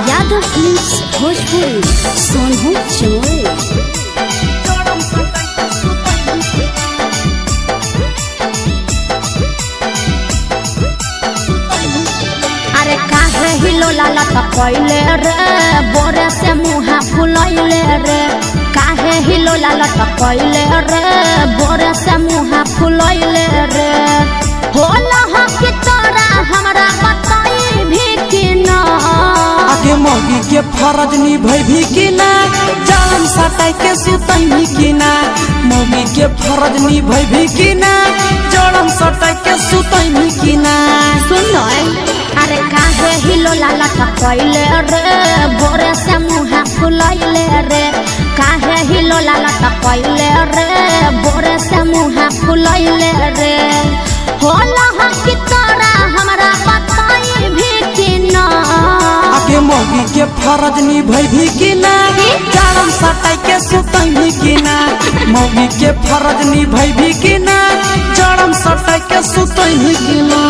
Yadav films Bhojpuri Sonu Chamoli. हिलो लाला टपैले रे बोरे से मुहा फुलैले रे काहे हिलो लाला टपैले रे बोरे से मुहा फुलैले रे होला हो कि तोरा हमरा बताई भी कि ना आगे मौगी के फरज निभै भी कि ना जान सटाई के सुतई भी कि ना मौगी के फरज निभै भी कि ना जड़म सटाई के सुतई भी कि ना सुन अरे काहे हिलो लाला टपैले रे बोरे से मुहा फुलैले रे काहे हिलो लाला टपैले रे बोरे से मुहा फुलैले रे होला हो कि तोरा हमरा बताई भी कि ना आगे मौगी के फरज निभै भी कि ना जान सटाई के सुतई भी कि ना मौगी के फरज निभै भी कि ना जड़म सटाई के सुतई भी कि ना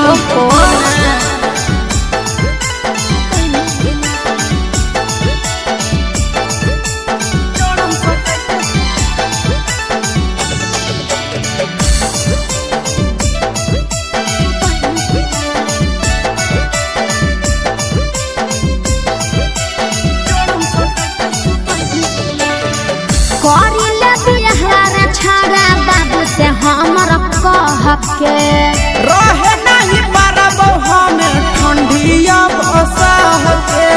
बाबू से हमर कह के रहे नहीं पारबो हमें ठंडिया बसाह के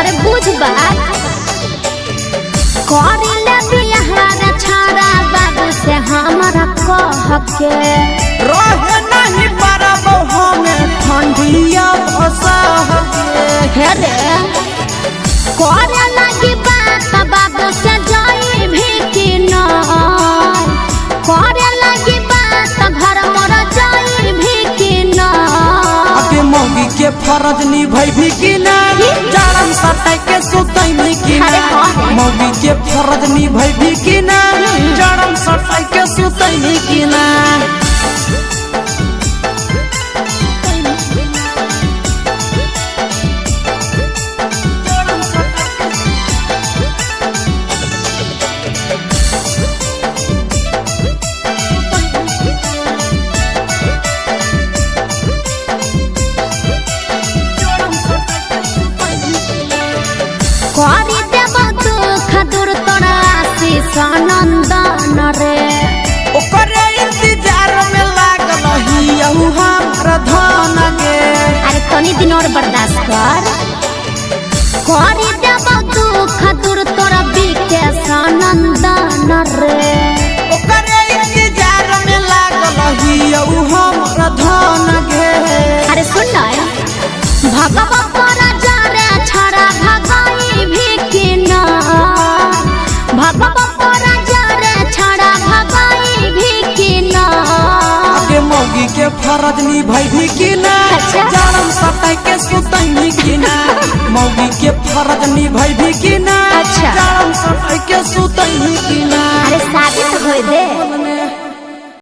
अरे बुझ बात करिले बिहार छाड़ा बाबू से हमर कह के रहे नहीं पारबो हमें ठंडिया बसाह के हे रे करे लगी बात बाबू से जाई भी कि ना करे लगी बात घर मोर जाई भी कि ना आगे मौगी के फरज निभै भी कि ना जारम सटाई के सुतई भी कि ना मौगी के फरज निभै भी कि ना जारम सटाई के सुतई भी कि ना करी देव दुख दूर तोरा आशीष नंदन रे ओकरे इंतजार में लागल ही हमर धन गे अरे तनी दिन और बर्दाश्त कर करी देव दुख दूर तोरा विकेश नंदन रे ओकरे इंतजार में लागल ही हमर धन गे अरे सुन भगवा तोरा जारे छड़ा भगाई भी कि ना भगवा तोरा जारे छड़ा भगाई भी कि ना आगे मौगी के फरज निभै भी कि ना जारम सटाई के सुतई भी कि ना मौगी के फरज निभै भी कि ना जारम सटाई के सुतई भी कि ना अरे शादी तो होई दे।